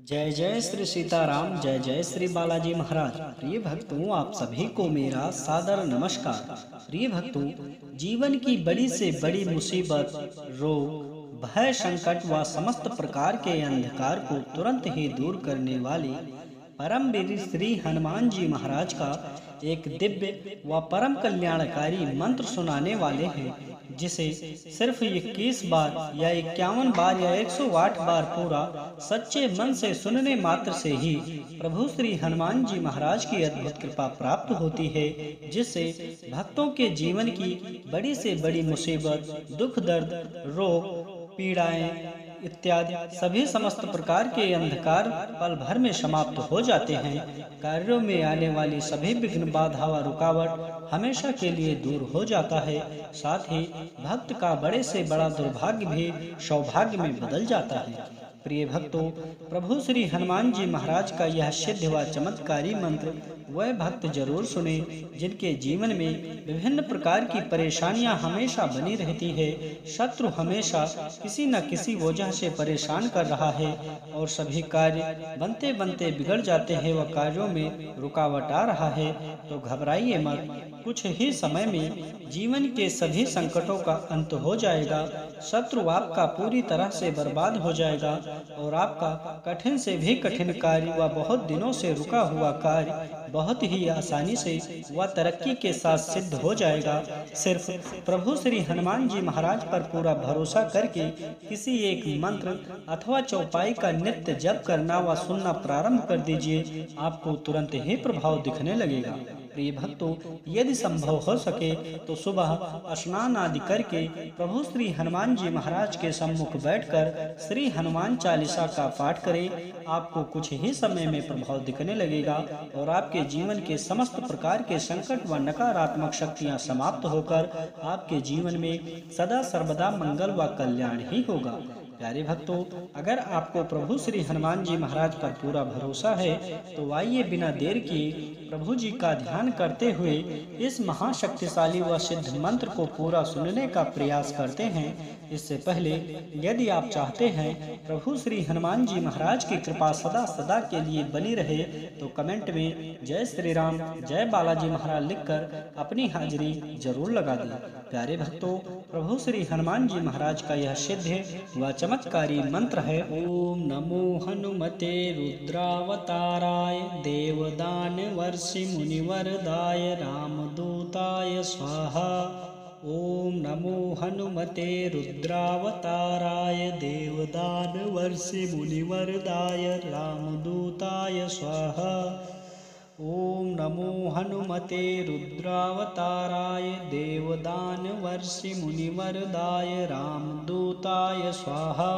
जय जय श्री सीताराम, जय जय श्री बालाजी महाराज। प्रिय भक्तों, आप सभी को मेरा सादर नमस्कार। प्रिय भक्तों, जीवन की बड़ी से बड़ी मुसीबत, रोग, भय, संकट व समस्त प्रकार के अंधकार को तुरंत ही दूर करने वाली परम वीर श्री हनुमान जी महाराज का एक दिव्य व परम कल्याणकारी मंत्र सुनाने वाले हैं, जिसे सिर्फ 21 बार या 51 बार या 108 बार पूरा सच्चे मन से सुनने मात्र से ही प्रभु श्री हनुमान जी महाराज की अद्भुत कृपा प्राप्त होती है, जिससे भक्तों के जीवन की बड़ी से बड़ी मुसीबत, दुख, दर्द, रोग, पीड़ाएं इत्यादि सभी समस्त प्रकार के अंधकार पल भर में समाप्त हो जाते हैं। कार्यों में आने वाली सभी विघ्न, बाधा व रुकावट हमेशा के लिए दूर हो जाता है। साथ ही भक्त का बड़े से बड़ा दुर्भाग्य भी सौभाग्य में बदल जाता है। प्रिय भक्तों, प्रभु श्री हनुमान जी महाराज का यह सिद्ध व चमत्कारी मंत्र वह भक्त जरूर सुने जिनके जीवन में विभिन्न प्रकार की परेशानियां हमेशा बनी रहती है। शत्रु हमेशा किसी न किसी वजह से परेशान कर रहा है और सभी कार्य बनते बनते बिगड़ जाते हैं व कार्यों में रुकावट आ रहा है। तो घबराइए मत, कुछ ही समय में जीवन के सभी संकटों का अंत हो जाएगा। शत्रु आपका पूरी तरह से बर्बाद हो जाएगा और आपका कठिन से भी कठिन कार्य व बहुत दिनों से रुका हुआ कार्य बहुत ही आसानी से व तरक्की के साथ सिद्ध हो जाएगा। सिर्फ प्रभु श्री हनुमान जी महाराज पर पूरा भरोसा करके किसी एक मंत्र अथवा चौपाई का नित्य जप करना व सुनना प्रारंभ कर दीजिए, आपको तुरंत ही प्रभाव दिखने लगेगा। प्रिय भक्तों, यदि संभव हो सके तो सुबह स्नान आदि करके प्रभु श्री हनुमान जी महाराज के सम्मुख बैठकर श्री हनुमान चालीसा का पाठ करें। आपको कुछ ही समय में प्रभाव दिखने लगेगा और आपके जीवन के समस्त प्रकार के संकट व नकारात्मक शक्तियां समाप्त होकर आपके जीवन में सदा सर्वदा मंगल व कल्याण ही होगा। प्यारे भक्तों, अगर आपको प्रभु श्री हनुमान जी महाराज पर पूरा भरोसा है तो आइए बिना देर किए प्रभु जी का ध्यान करते हुए इस महाशक्तिशाली व सिद्ध मंत्र को पूरा सुनने का प्रयास करते हैं। इससे पहले यदि आप चाहते हैं प्रभु श्री हनुमान जी महाराज की कृपा सदा सदा के लिए बनी रहे तो कमेंट में जय श्री राम, जय बालाजी महाराज लिखकर अपनी हाजिरी जरूर लगा दें। प्यारे भक्तों, प्रभु श्री हनुमान जी महाराज का यह सिद्ध व चमत्कारी मंत्र है। ओम नमो हनुमते रुद्रावताराय देवदान वर्षि मुनिवरदाय रामदूताय स्वाहा। ओम नमो हनुमते रुद्रावताराय देवदान वर्षि मुनिवरदाय रामदूताय स्वाहा। ओम नमो हनुमते रुद्रावताराय देवदान वर्षि मुनिवरदाय रामदूताय स्वाहा।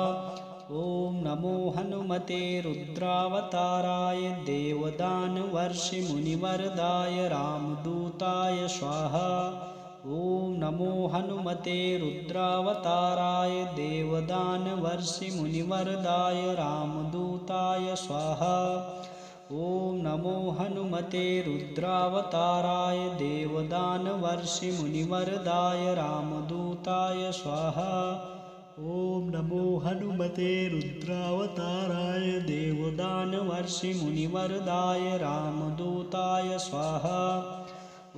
ओम नमो हनुमते रुद्रावताराय देवदान वर्षि मुनिवरदाय रामदूताय स्वाहा। ओम नमो हनुमते रुद्रावताराय देवदान वर्षि मुनिवरदाय रामदूताय स्वाहा। ओम नमो हनुमते रुद्रावताराय देवदान वर्षि मुनिवरदाय रामदूताय स्वाहा। ओम नमो हनुमते रुद्रावताराय देवदान वर्षि मुनिवरदाय रामदूताय स्वाहा।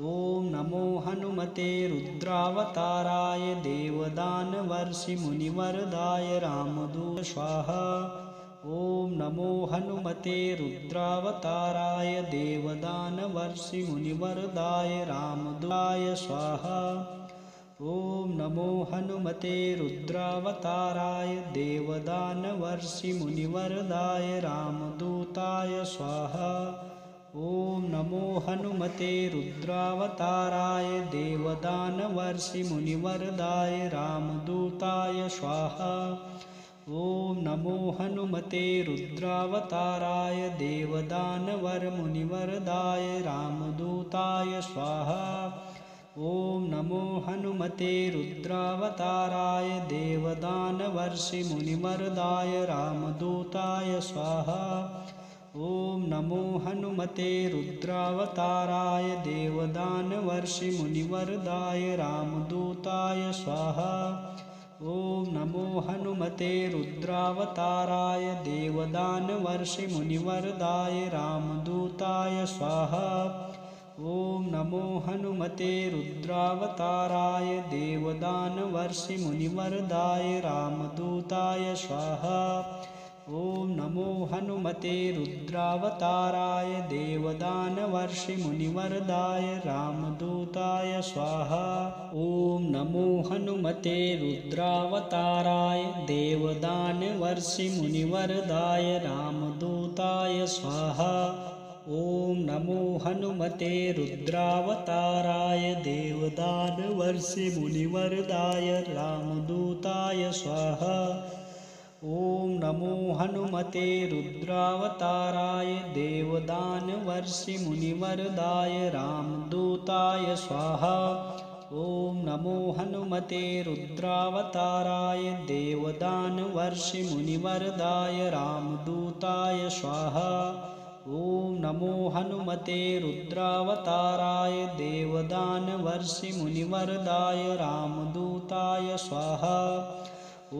ओम नमो हनुमते रुद्रावताराय देवदान वर्षि मुनिवरदाय रामदूताय स्वाहा। ओम नमो हनुमते रुद्रावताराय देवदान वर्षि मुनिवरदाय रामदूताय स्वाहा। ओम नमो हनुमते रुद्रावताराय देवदान वर्षि मुनिवरदाय रामदूताय स्वाहा। ओम नमो हनुमते रुद्रावताराय देवदान वर्षि मुनिवरदाय रामदूताय स्वाहा। ओम नमो हनुमते रुद्रावताराय देवदान वर मुनिवरदाय रामदूताय स्वाहा। ओम नमो हनुमते रुद्रावताराय देवदान वर्षि मुनिवरदाय रामदूताय स्वाहा। ओम नमो हनुमते रुद्रावताराय देवदान वर्षि मुनिवरदाय रामदूताय स्वाहा। ॐ नमो हनुमते रुद्रावताराय देवदानवर्षिमुनिवरदाय रामदूताय स्वाहा। ॐ नमो हनुमते रुद्रावताराय देवदानवर्षिमुनिवरदाय रामदूताय स्वाहा। ॐ नमो हनुमते रुद्रावताराय देवदानवर्षिमुनिवरदाय रामदूताय स्वाहा। ॐ नमो हनुमते रुद्रावताराय देवदानवर्षिमुनिवरदाय रामदूताय स्वाहा। ॐ नमो हनुमते रुद्रावताराय देवदानवर्षिमुनिवरदाय रामदूताय स्वाहा। ॐ नमो हनुमते रुद्रावताराय देवदानवर्षिमुनिवरदाय रामदूताय स्वाहा। ॐ नमो हनुमते रुद्रावताराय देवदानवर्षिमुनिवरदाय रामदूताय स्वाहा। ॐ नमो हनुमते रुद्रावताराय देवदानवर्षिमुनिवरदाय रामदूताय स्वाहा। ॐ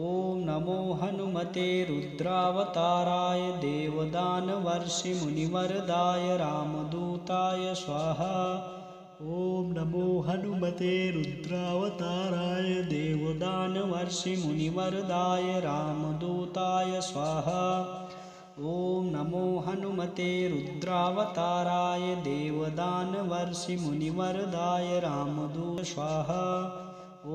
नमो हनुमते रुद्रावताराय देवदानवर्षिमुनिवरदाय रामदूताय स्वाहा। ॐ नमो हनुमते रुद्रावताराय देवदानवर्षिमुनिवरदाय रामदूताय स्वाहा। ॐ नमो हनुमते रुद्रावताराय देवदानवर्षिमुनिवरदाय रामदूताय स्वाहा। ॐ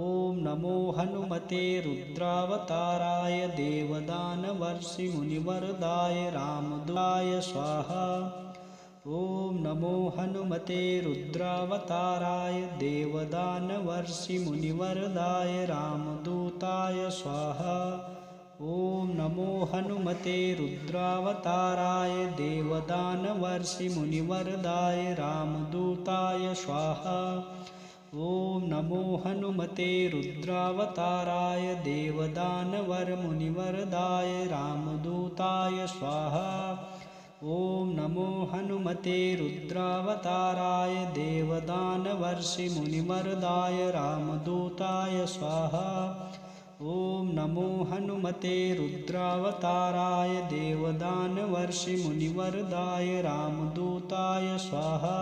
नमो हनुमते रुद्रावताराय देवदानवर्षिमुनिवरदाय रामदूताय स्वाहा। ॐ नमो हनुमते रुद्रावताराय देवदानवर्षिमुनिवरदाय रामदूताय स्वाहा। ॐ नमो हनुमते रुद्रावताराय देवदानवर्षिमुनिवरदाय रामदूताय स्वाहा। ॐ नमो हनुमते रुद्रावताराय देवदानवर्षिमुनिवरदाय रामदूताय स्वाहा। ॐ नमो हनुमते रुद्रावताराय देवदानवर्षिमुनिवरदाय रामदूताय स्वाहा। ॐ नमो हनुमते रुद्रावताराय देवदानवर्षिमुनिवरदाय रामदूताय स्वाहा।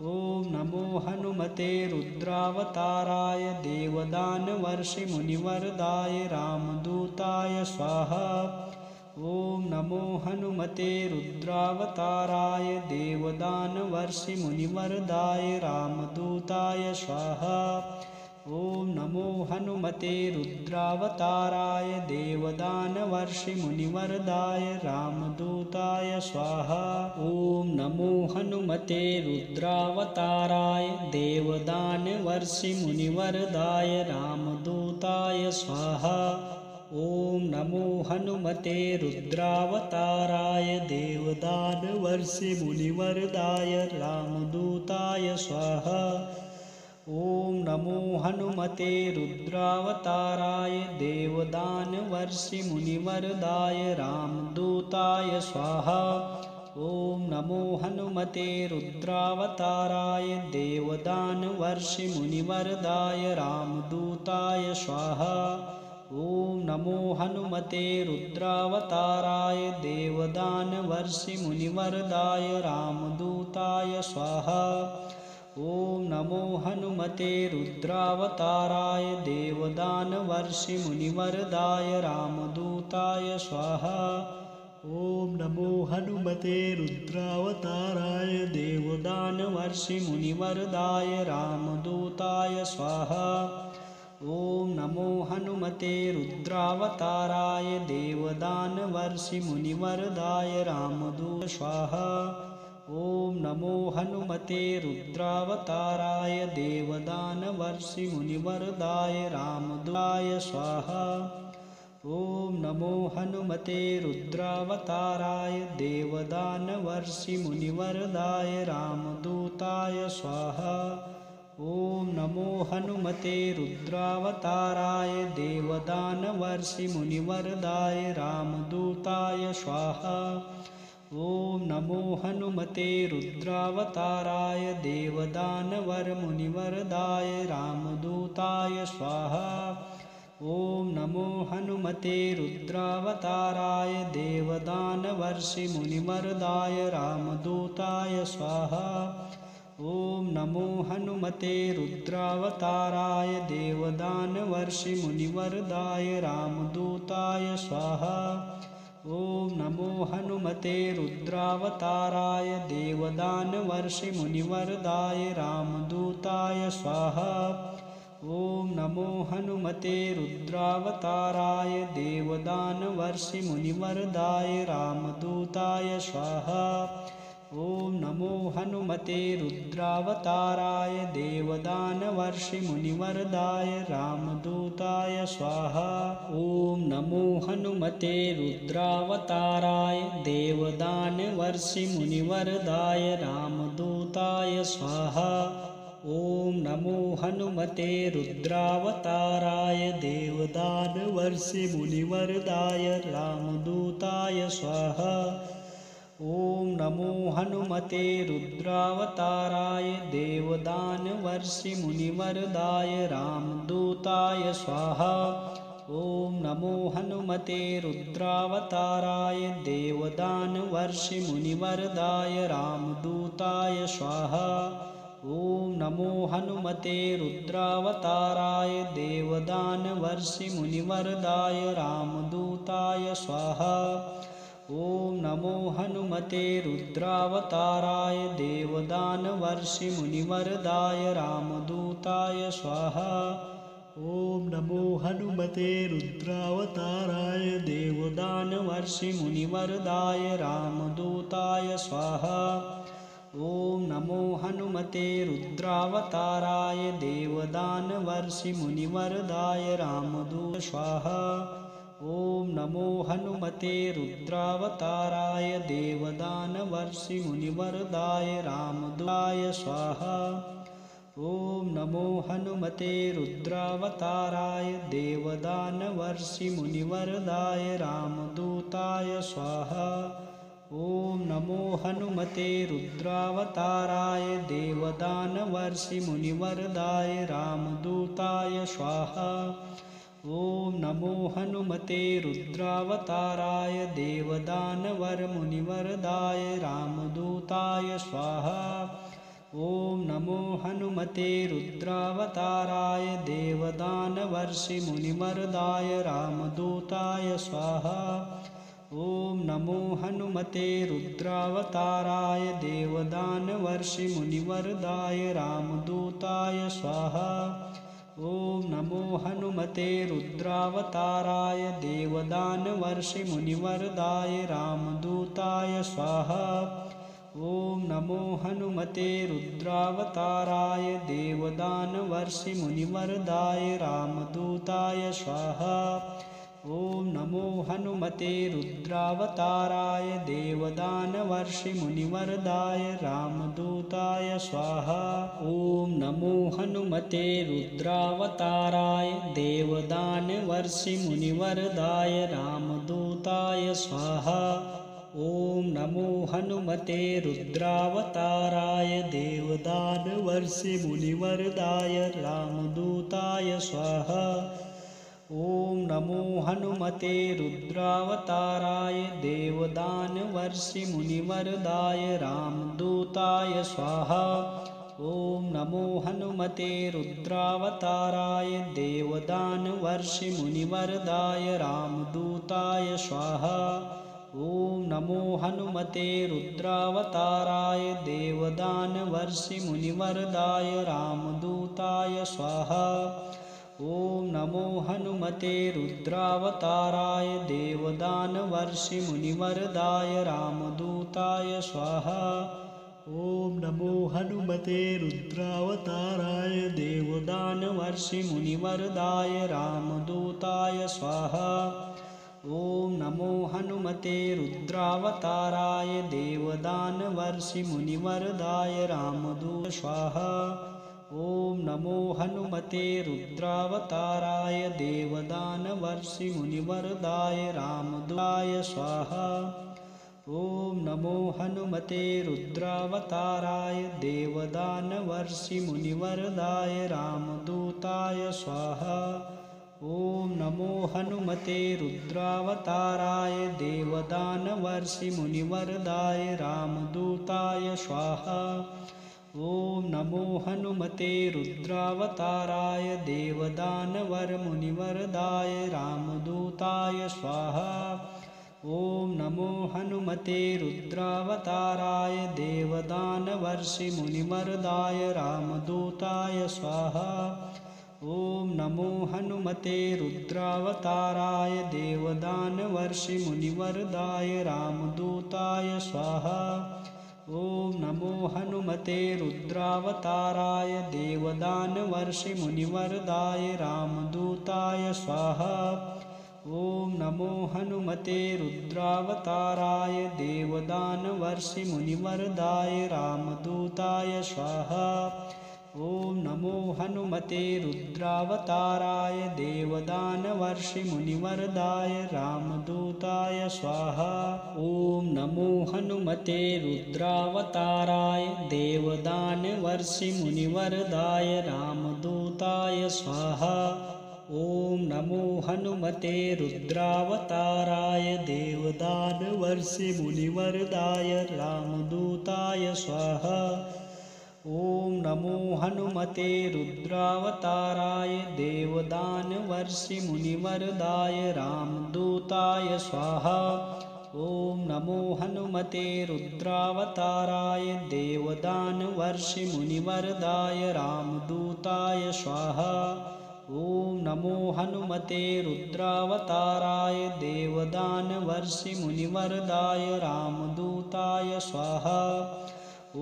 ॐ नमो हनुमते रुद्रावताराय देवदानवर्षिमुनिवरदाय रामदूताय स्वाहा। ॐ नमो हनुमते रुद्रावताराय देवदानवर्षिमुनिवरदाय रामदूताय स्वाहा। ॐ नमो हनुमते रुद्रावताराय देवदानवर्षिमुनिवरदाय रामदूताय स्वाहा। ॐ नमो हनुमते रुद्रावताराय देवदानवर्षिमुनिवरदाय रामदूताय स्वाहा। ॐ नमो हनुमते रुद्रावताराय देवदानवर्षिमुनिवरदाय रामदूताय स्वाहा। ॐ नमो हनुमते रुद्रावताराय देवदानवर्षिमुनिवरदाय रामदूताय स्वाहा। ॐ नमो हनुमते रुद्रावताराय देवदानवर्षिमुनिवरदाय रामदूताय स्वाहा। ॐ नमो हनुमते रुद्रावताराय देवदानवर्षिमुनिवरदाय रामदूताय स्वाहा। ॐ नमो हनुमते रुद्रावताराय देवदानवर्षिमुनिवरदाय रामदूताय स्वाहा। ॐ नमो हनुमते रुद्रावताराय देवदानवर्षिमुनिवरदाय रामदूताय स्वाहा। ॐ नमो हनुमते रुद्रावताराय देवदानवर्षिमुनिवरदाय रामदूताय स्वाहा। ॐ नमो हनुमते रुद्रावताराय देवदानवर्षिमुनिवरदाय रामदूताय स्वाहा। ॐ नमो हनुमते रुद्रावताराय देवदानवर्षिमुनिवरदाय रामदूताय स्वाहा। ॐ नमो हनुमते रुद्रावताराय देवदानवर्षिमुनिवरदाय रामदूताय स्वाहा। ॐ नमो हनुमते रुद्रावताराय देवदानवर्षिमुनिवरदाय रामदूताय स्वाहा। ॐ नमो हनुमते रुद्रावताराय देवदानवर्षिमुनिमर्दाय रामदूताय स्वाहा। ॐ नमो हनुमते रुद्रावताराय देवदानवर्षिमुनिवरदाय रामदूताय स्वाहा। ॐ नमो हनुमते रुद्रावताराय देवदानवर्षिमुनिवरदाय रामदूताय स्वाहा। ॐ नमो हनुमते रुद्रावताराय देवदानवर्षिमुनिवरदाय रामदूताय स्वाहा। ॐ नमो हनुमते रुद्रावताराय देवदानवर्षिमुनिवरदाय रामदूताय स्वाहा। ॐ नमो हनुमते रुद्रावताराय देवदानवर्षिमुनिवरदाय रामदूताय स्वाहा। ॐ नमो हनुमते रुद्रावताराय देवदानवर्षिमुनिवरदाय रामदूताय स्वाहा। ॐ नमो हनुमते रुद्रावताराय देवदानवर्षिमुनिवरदाय रामदूताय स्वाहा। ॐ नमो हनुमते रुद्रावताराय देवदानवर्षिमुनिवरदाय रामदूताय स्वाहा। ॐ नमो हनुमते रुद्रावताराय देवदानवर्षिमुनिवरदाय रामदूताय स्वाहा। ॐ नमो हनुमते रुद्रावताराय देवदानवर्षिमुनिवरदाय रामदूताय स्वाहा। ॐ नमो हनुमते रुद्रावताराय देवदानवर्षिमुनिवरदाय रामदूताय स्वाहा। ॐ नमो हनुमते रुद्रावताराय देवदानवर्षिमुनिवरदाय रामदूताय स्वाहा। ॐ नमो हनुमते रुद्रावताराय देवदानवर्षिमुनिवरदाय रामदूताय स्वाहा। ॐ नमो हनुमते रुद्रावताराय देवदानवर्षिमुनिवरदाय रामदूताय स्वाहा। ॐ नमो हनुमते रुद्रावताराय देवदानवर्षिमुनिवरदाय रामदूताय स्वाहा। ॐ नमो हनुमते रुद्रावताराय देवदानवर्षिमुनिवरदाय रामदूताय स्वाहा। ॐ नमो हनुमते रुद्रावताराय देवदानवर्षिमुनिवरदाय रामदूताय स्वाहा। ॐ नमो हनुमते रुद्रावताराय देवदानवर्षिमुनिवरदाय रामदूताय स्वाहा। ॐ नमो हनुमते रुद्रावताराय देवदानवर्षिमुनिवरदाय रामदूताय स्वाहा। ॐ नमो हनुमते रुद्रावताराय देवदानवर्षिमुनिवरदाय रामदूताय स्वाहा। ॐ नमो हनुमते रुद्रावताराय देवदानवर्षिमुनिवरदाय रामदूताय स्वाहा। ॐ नमो हनुमते रुद्रावताराय देवदानवर्षिमुनिवरदाय रामदूताय स्वाहा। ॐ नमो हनुमते रुद्रावताराय देवदानवर्षिमुनिवरदाय रामदूताय स्वाहा। ॐ नमो हनुमते रुद्रावताराय देवदानवर्षिमुनिवरदाय रामदूताय स्वाहा। ॐ नमो हनुमते रुद्रावताराय देवदानवर्षिमुनिवरदाय रामदूताय स्वाहा। ॐ नमो हनुमते रुद्रावताराय देवदानवर्षिमुनिवरदाय रामदूताय स्वाहा। ॐ नमो हनुमते रुद्रावताराय देवदानवर्षिमुनिवरदाय रामदूताय स्वाहा। ॐ नमो हनुमते रुद्रावताराय देवदानवर्षिमुनिवरदाय रामदूताय स्वाहा। ॐ नमो हनुमते रुद्रावताराय देवदानवर्षिमुनिवरदाय रामदूताय स्वाहा। ॐ नमो हनुमते रुद्रावताराय देवदानवर्षिमुनिवरदाय रामदूताय स्वाहा। ॐ नमो हनुमते रुद्रावताराय देवदानवर्षिमुनिवरदाय रामदूताय स्वाहा। ॐ नमो हनुमते रुद्रावताराय देवदानवर्षिमुनिवरदाय रामदूताय स्वाहा। ॐ नमो हनुमते रुद्रावताराय देवदानवरमुनिवरदाय रामदूताय स्वाहा। ॐ नमो हनुमते रुद्रावताराय देवदानवर्षिमुनिवरदाय रामदूताय स्वाहा। ॐ नमो हनुमते रुद्रावताराय देवदानवर्षिमुनिवरदाय रामदूताय स्वाहा। ॐ नमो हनुमते रुद्रावताराय देवदानवर्षिमुनिवरदाय रामदूताय स्वाहा। ॐ नमो हनुमते रुद्रावताराय देवदानवर्षिमुनिवरदाय रामदूताय स्वाहा। ॐ नमो हनुमते रुद्रावताराय देवदानवर्षिमुनिवरदाय रामदूताय स्वाहा। ॐ नमो हनुमते रुद्रावताराय देवदानवर्षिमुनिवरदाय रामदूताय स्वाहा। ॐ नमो हनुमते रुद्रावताराय देवदानवर्षिमुनिवरदाय रामदूताय स्वाहा। ॐ नमो हनुमते रुद्रावताराय देवदानवर्षिमुनिवरदाय रामदूताय स्वाहा। ॐ नमो हनुमते रुद्रावताराय देवदानवर्षिमुनिवरदाय रामदूताय स्वाहा। ॐ नमो हनुमते रुद्रावताराय देवदानवर्षिमुनिवरदाय रामदूताय स्वाहा। ॐ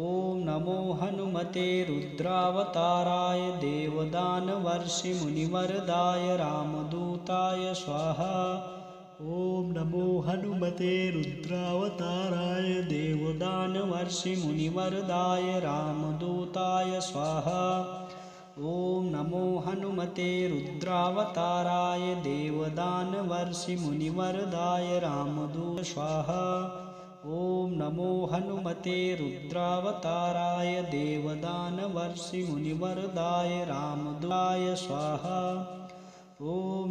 नमो हनुमते रुद्रावताराय देवदानवर्षिमुनिवरदाय रामदूताय स्वाहा। ॐ नमो हनुमते रुद्रावताराय देवदानवर्षिमुनिवरदाय रामदूताय स्वाहा। ॐ नमो हनुमते रुद्रावताराय देवदानवर्षिमुनिवरदाय रामदूताय स्वाहा। ॐ नमो हनुमते रुद्रावताराय देवदानवर्षिमुनिवरदाय रामदूताय स्वाहा। ॐ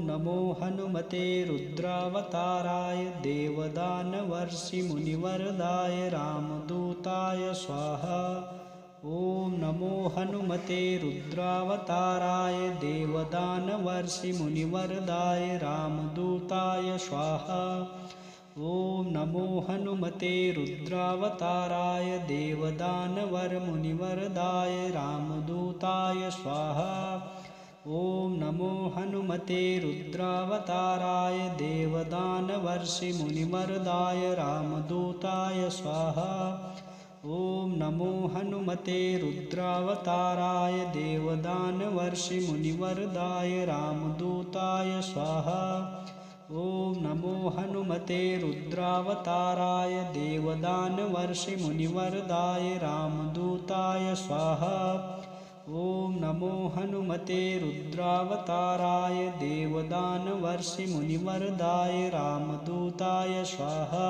नमो हनुमते रुद्रावताराय देवदानवर्षिमुनिवरदाय रामदूताय स्वाहा। ॐ नमो हनुमते रुद्रावताराय देवदानवर्षिमुनिवरदाय रामदूताय स्वाहा। ॐ नमो हनुमते रुद्रावताराय देवदानवरमुनिवरदाय रामदूताय स्वाहा। ॐ नमो हनुमते रुद्रावताराय देवदानवर्षिमुनिवरदाय रामदूताय स्वाहा। ॐ नमो हनुमते रुद्रावताराय देवदानवर्षिमुनिवरदाय रामदूताय स्वाहा। ॐ नमो हनुमते रुद्रावताराय देवदानवर्षिमुनिवरदाय रामदूताय स्वाहा। ॐ नमो हनुमते रुद्रावताराय देवदानवर्षिमुनिवरदाय रामदूताय स्वाहा।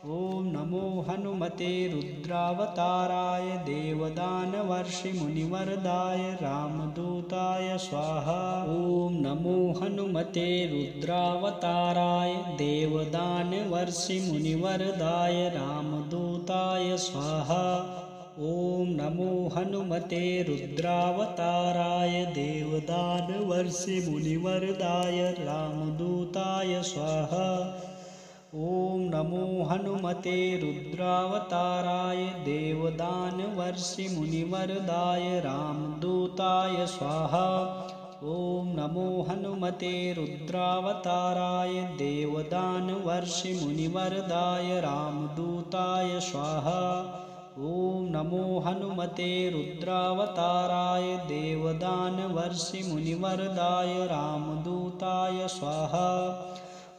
ॐ नमो हनुमते रुद्रावताराय देवदानवर्षिमुनिवरदाय रामदूताय स्वाहा। ॐ नमो हनुमते रुद्रावताराय देवदानवर्षिमुनिवरदाय रामदूताय स्वाहा। ॐ नमो हनुमते रुद्रावताराय देवदानवर्षिमुनिवरदाय रामदूताय स्वाहा। ॐ नमो हनुमते रुद्रावताराय देवदानवर्षिमुनिवरदाय रामदूताय स्वाहा। ॐ नमो हनुमते रुद्रावताराय देवदानवर्षिमुनिवरदाय रामदूताय स्वाहा। ॐ नमो हनुमते रुद्रावताराय देवदानवर्षिमुनिवरदाय रामदूताय स्वाहा।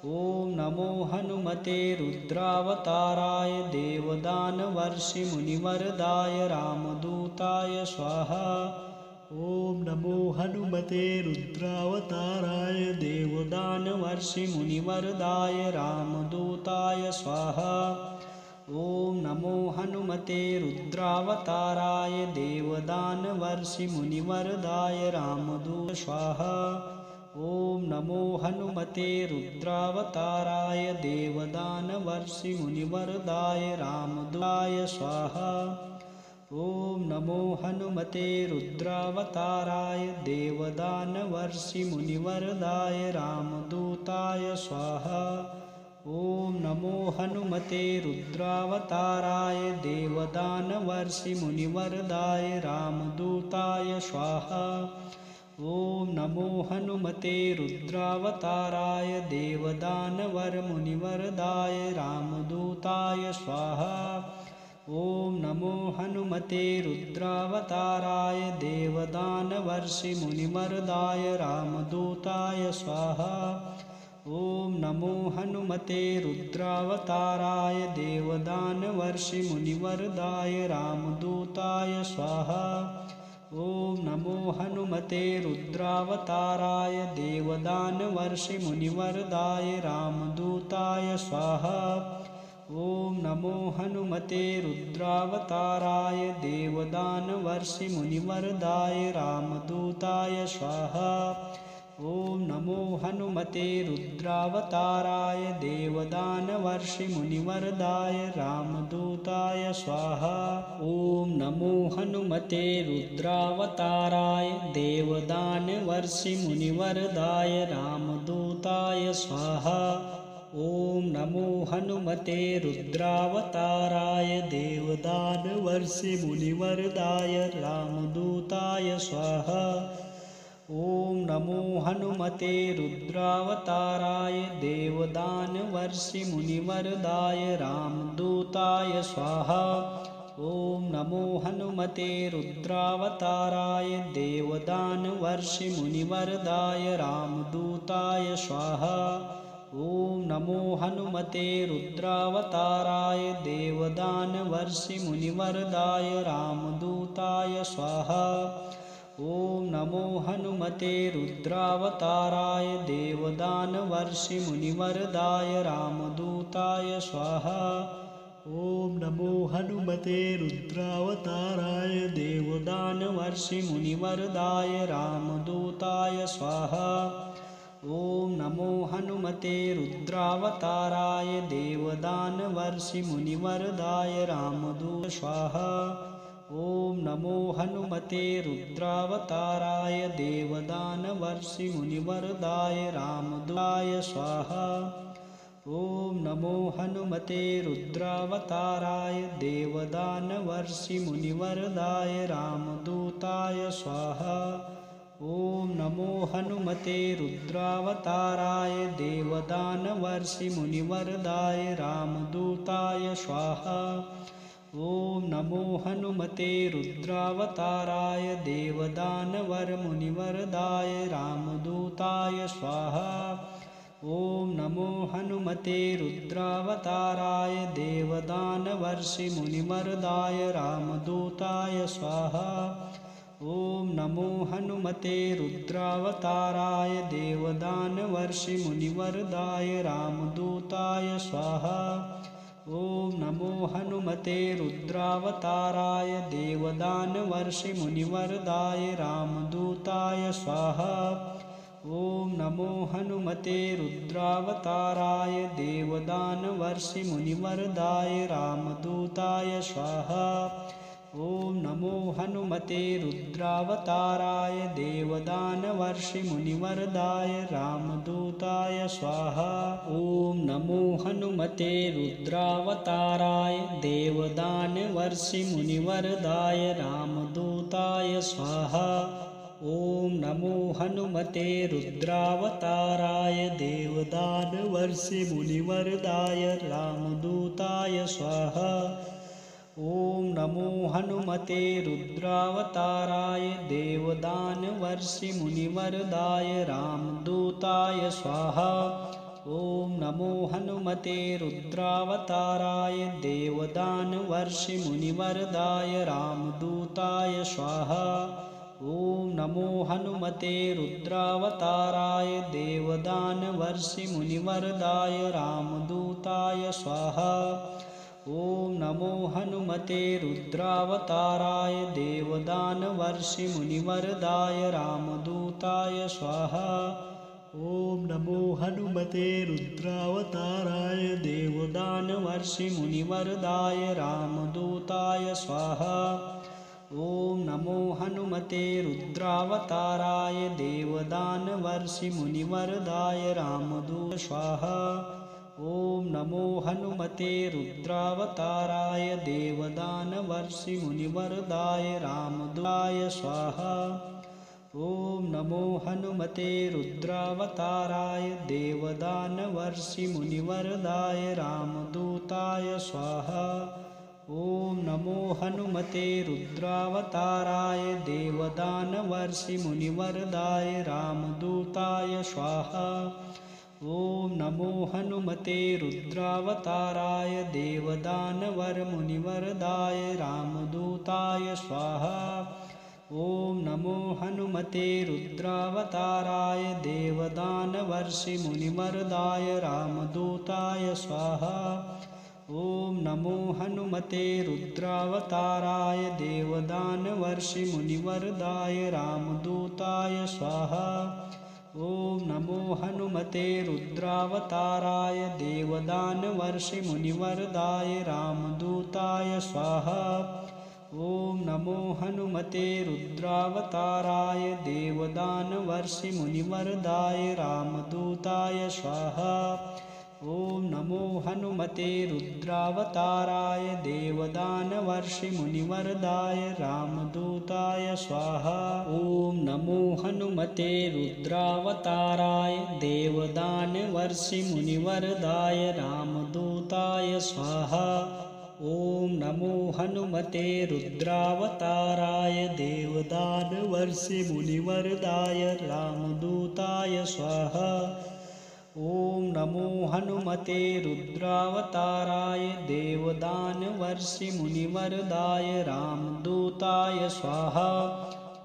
ॐ नमो हनुमते रुद्रावताराय देवदानवर्षिमुनिवरदाय रामदूताय स्वाहा। ॐ नमो हनुमते रुद्रावताराय देवदानवर्षिमुनिवरदाय रामदूताय स्वाहा। ॐ नमो हनुमते रुद्रावताराय देवदानवर्षिमुनिवरदाय रामदूताय स्वाहा। ॐ नमो हनुमते रुद्रावताराय देवदानवर्षिमुनिवरदाय रामदूताय स्वाहा। ॐ नमो हनुमते रुद्रावताराय देवदानवर्षिमुनिवरदाय रामदूताय स्वाहा। ॐ नमो हनुमते रुद्रावताराय देवदानवर्षिमुनिवरदाय रामदूताय स्वाहा। ॐ नमो हनुमते रुद्रावताराय देवदानवरमुनिवरदाय रामदूताय स्वाहा। ॐ नमो हनुमते रुद्रावताराय देवदानवर्षिमुनिवरदाय रामदूताय स्वाहा। ॐ नमो हनुमते रुद्रावताराय देवदानवर्षिमुनिवरदाय रामदूताय स्वाहा। ॐ नमो हनुमते रुद्रावताराय देवदानवर्षिमुनिवरदाय रामदूताय स्वाहा। ॐ नमो हनुमते रुद्रावताराय देवदानवर्षिमुनिवरदाय रामदूताय स्वाहा। ॐ नमो हनुमते रुद्रावताराय देवदानवर्षिमुनिवरदाय रामदूताय स्वाहा। ॐ नमो हनुमते रुद्रावताराय देवदानवर्षिमुनिवरदाय रामदूताय स्वाहा। ॐ नमो हनुमते रुद्रावताराय देवदानवर्षिमुनिवरदाय रामदूताय स्वाहा। ॐ नमो हनुमते रुद्रावताराय देवदानवर्षिमुनिवरदाय रामदूताय स्वाहा। ॐ नमो हनुमते रुद्रावताराय देवदानवर्षिमुनिवरदाय रामदूताय स्वाहा। ॐ नमो हनुमते रुद्रावताराय देवदानवर्षिमुनिवरदाय रामदूताय स्वाहा। ॐ नमो हनुमते रुद्रावताराय देवदानवर्षिमुनिवरदाय रामदूताय स्वाहा। ॐ नमो हनुमते रुद्रावताराय देवदानवर्षिमुनिवरदाय रामदूताय स्वाहा। ॐ नमो हनुमते रुद्रावताराय देवदानवर्षिमुनिवरदाय रामदूताय स्वाहा। ॐ नमो हनुमते रुद्रावताराय देवदानवर्षिमुनिवरदाय रामदूताय स्वाहा। ॐ नमो हनुमते रुद्रावताराय देवदानवर्षिमुनिवरदाय रामदूताय स्वाहा। ॐ नमो हनुमते रुद्रावताराय देवदानवर्षिमुनिवरदाय रामदूताय स्वाहा। ॐ नमो हनुमते रुद्रावताराय देवदानवरमुनिवरदाय रामदूताय स्वाहा। ॐ नमो हनुमते रुद्रावताराय देवदानवर्षिमुनिवरदाय रामदूताय स्वाहा। ॐ नमो हनुमते रुद्रावताराय देवदानवर्षिमुनिवरदाय रामदूताय स्वाहा। ॐ नमो हनुमते रुद्रावताराय देवदानवर्षिमुनिवरदाय रामदूताय स्वाहा। ॐ नमो हनुमते रुद्रावताराय देवदानवर्षिमुनिवरदाय रामदूताय स्वाहा। ॐ नमो हनुमते रुद्रावताराय देवदानवर्षिमुनिवरदाय रामदूताय स्वाहा। ॐ नमो हनुमते रुद्रावताराय देवदानवर्षिमुनिवरदाय रामदूताय स्वाहा। ॐ नमो हनुमते रुद्रावताराय देवदानवर्षिमुनिवरदाय रामदूताय स्वाहा। ॐ नमो हनुमते रुद्रावताराय देवदानवर्षिमुनिवरदाय रामदूताय स्वाहा। ॐ नमो हनुमते रुद्रावताराय देवदानवर्षिमुनिवरदाय रामदूताय स्वाहा। ॐ नमो हनुमते रुद्रावताराय देवदानवर्षिमुनिवरदाय रामदूताय स्वाहा। ॐ नमो हनुमते रुद्रावताराय देवदानवर्षिमुनिवरदाय रामदूताय स्वाहा। ओम नमो हनुमते रुद्रावताराय देवदानवर्षिमुनिवरदाय रामदूताय स्वाहा। ओम नमो हनुमते रुद्रावताराय देवदानवर्षिमुनिवरदाय रामदूताय स्वाहा। ओम नमो हनुमते रुद्रावताराय देवदानवर्षिमुनिवरदाय रामदूताय स्वाहा। ओम नमो हनुमते रुद्रावताराय देवदानवर्षिमुनिवरदाय रामदूताय स्वाहा। ओम नमो हनुमते रुद्रावताराय देवदानवर्षिमुनिवरदाय रामदूताय स्वाहा। ओम नमो हनुमते रुद्रावताराय देवदानवरमुनिवरदाय रामदूताय स्वाहा। ओम नमो हनुमते रुद्रावताराय देवदानवर्षिमुनिवरदाय रामदूताय स्वाहा। ओम नमो हनुमते रुद्रावताराय देवदानवर्षिमुनिवरदाय रामदूताय स्वाहा। ओम नमो हनुमते रुद्रावताराय देवदानवर्षिमुनिवरदाय रामदूताय स्वाहा। ओम नमो हनुमते रुद्रावताराय देवदानवर्षिमुनिवरदाय रामदूताय स्वाहा। ओम नमो हनुमते रुद्रावताराय देवदानवर्षिमुनिवरदाय रामदूताय स्वाहा। ओम नमो हनुमते रुद्रावताराय देवदानवर्षिमुनिवरदाय रामदूताय स्वाहा। ओम नमो हनुमते रुद्रावताराय देवदानवर्षिमुनिवरदाय रामदूताय स्वाहा। ओम नमो हनुमते रुद्रावताराय देवदानवर्षिमुनिवरदाय रामदूताय स्वाहा।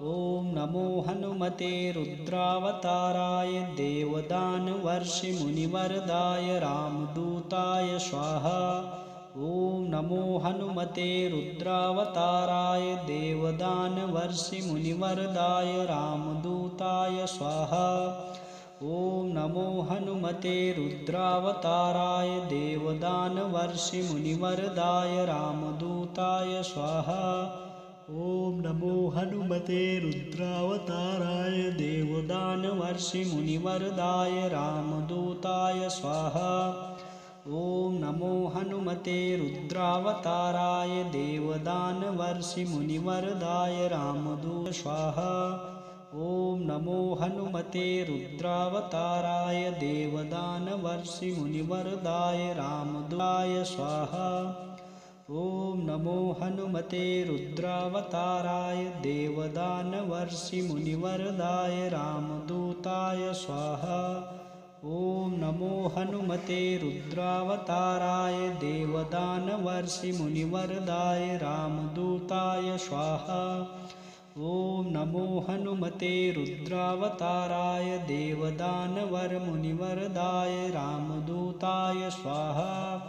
ओम नमो हनुमते रुद्रावताराय देवदानवर्षिमुनिवरदाय रामदूताय स्वाहा। ओम नमो हनुमते रुद्रावताराय देवदानवर्षिमुनिवरदाय रामदूताय स्वाहा। ओम नमो हनुमते रुद्रावताराय देवदानवर्षिमुनिवरदाय रामदूताय स्वाहा। ओम नमो हनुमते रुद्रावताराय देवदानवर्षिमुनिवरदाय रामदूताय स्वाहा। ओम नमो हनुमते रुद्रावताराय देवदानवर्षिमुनिवरदाय रामदूताय स्वाहा। ओम नमो हनुमते रुद्रावताराय देवदानवर्षिमुनिवरदाय रामदूताय स्वाहा। ओम नमो हनुमते रुद्रावताराय देवदानवर्षिमुनिवरदाय रामदूताय स्वाहा। ओम नमो हनुमते रुद्रावताराय देवदानवर्षिमुनिवरदाय रामदूताय स्वाहा। ओम नमो हनुमते रुद्रावताराय देवदानवरमुनिवरदाय रामदूताय स्वाहा।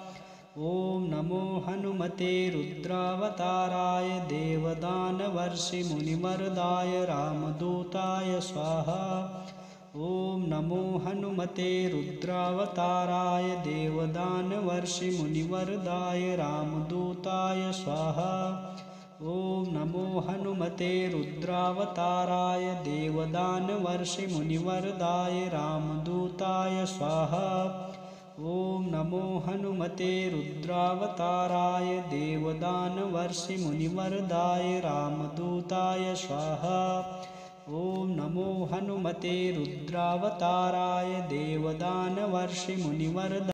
ओम नमो हनुमते रुद्रावताराय देवदानवर्षिमुनिवरदाय रामदूताय स्वाहा। ओम नमो हनुमते रुद्रावताराय देवदानवर्षिमुनिवरदाय रामदूताय स्वाहा। ओम नमो हनुमते रुद्रावताराय देवदानवर्षिमुनिवरदाय रामदूताय स्वाहा। ओम नमो हनुमते रुद्रावताराय देवदानवर्षिमुनिवरदाय रामदूताय स्वाहा। ओम नमो हनुमते रुद्रावताराय देवदानवर्षिमुनिवरदाय